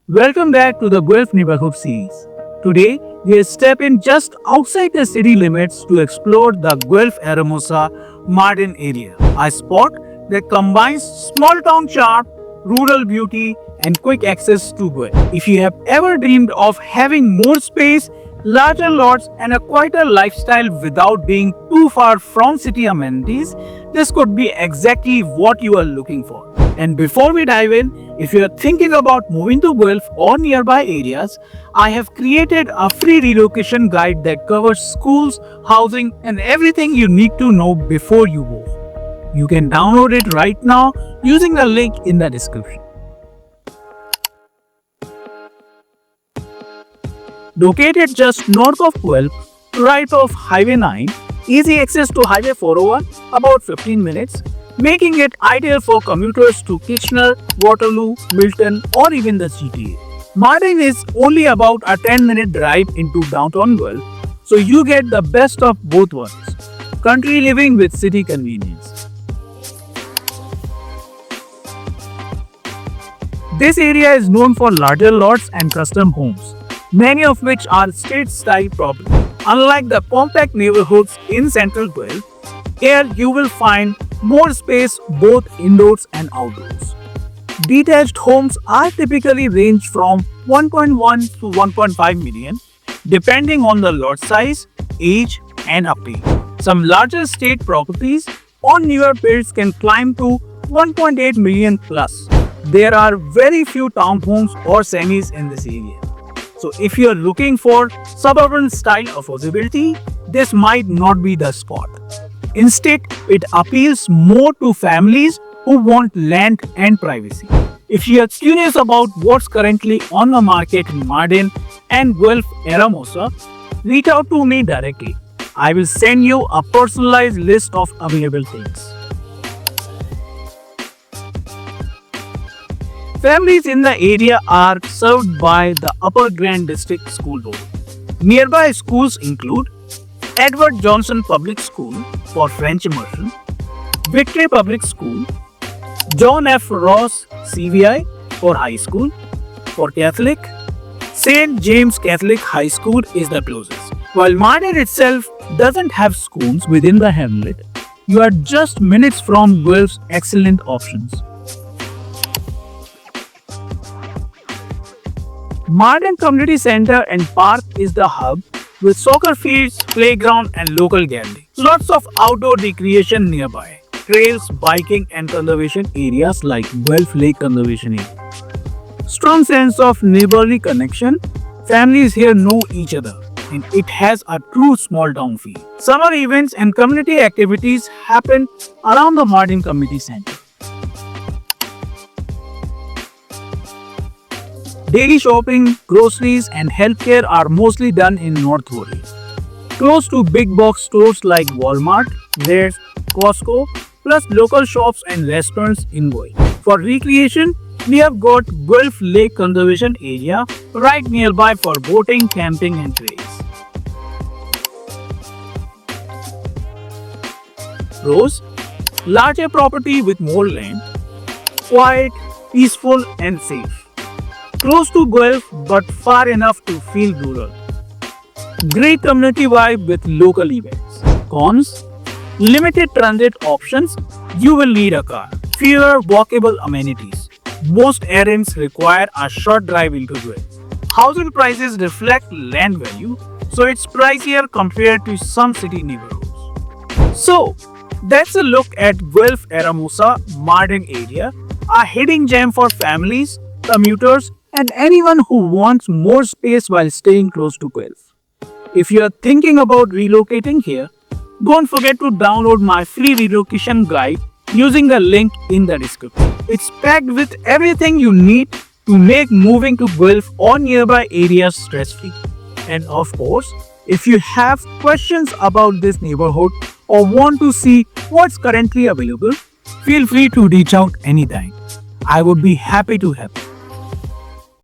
Welcome back to the Guelph Neighborhood series. Today, we are stepping just outside the city limits to explore the Guelph Aramosa Martin area, a spot that combines small town charm, rural beauty, and quick access to Guelph. If you have ever dreamed of having more space, larger lots, and a quieter lifestyle without being too far from city amenities, this could be exactly what you are looking for. And before we dive in, if you are thinking about moving to Guelph or nearby areas, I have created a free relocation guide that covers schools, housing, and everything you need to know before you move. You can download it right now using the link in the description. Located just north of Guelph, right off Highway 9, easy access to Highway 401, about 15 minutes, making it ideal for commuters to Kitchener, Waterloo, Milton, or even the GTA. Martin is only about a 10-minute drive into downtown Guelph, so you get the best of both worlds: country living with city convenience. This area is known for larger lots and custom homes, many of which are state-style property. Unlike the compact neighborhoods in central Guelph, here you will find more space both indoors and outdoors. Detached homes are typically range from 1.1 to 1.5 million, depending on the lot size, age, and upkeep. Some larger estate properties on newer builds can climb to 1.8 million plus. There are very few townhomes or semis in this area. So if you are looking for suburban style affordability, this might not be the spot. Instead, it appeals more to families who want land and privacy. If you are curious about what's currently on the market in Martin and Guelph Aramosa, reach out to me directly. I will send you a personalized list of available things. Families in the area are served by the Upper Grand District School Board. Nearby schools include Edward Johnson Public School for French immersion, Victory Public School, John F. Ross CVI for high school. For Catholic, St. James Catholic High School is the closest. While Martin itself doesn't have schools within the hamlet, you are just minutes from Guelph's excellent options. Martin Community Center and Park is the hub with soccer fields, playground, and local gallery. Lots of outdoor recreation nearby. Trails, biking, and conservation areas like Guelph Lake Conservation Area. Strong sense of neighborly connection. Families here know each other, and it has a true small town feel. Summer events and community activities happen around the Martin Community Center. Daily shopping, groceries, and healthcare are mostly done in North Worli, close to big box stores like Walmart, Zayres, Costco, plus local shops and restaurants in Guelph. For recreation, we have got Guelph Lake Conservation Area right nearby for boating, camping, and trails. Pros: larger property with more land, quiet, peaceful, and safe. Close to Guelph but far enough to feel rural. Great community vibe with local events. Cons: limited transit options. You will need a car. Fewer walkable amenities. Most errands require a short drive into Guelph. Housing prices reflect land value, so it's pricier compared to some city neighborhoods. So, that's a look at Guelph Aramosa Martin area, a hidden gem for families, commuters, and anyone who wants more space while staying close to Guelph. If you are thinking about relocating here, don't forget to download my free relocation guide using the link in the description. It's packed with everything you need to make moving to Guelph or nearby areas stress-free. And of course, if you have questions about this neighborhood or want to see what's currently available, feel free to reach out anytime. I would be happy to help.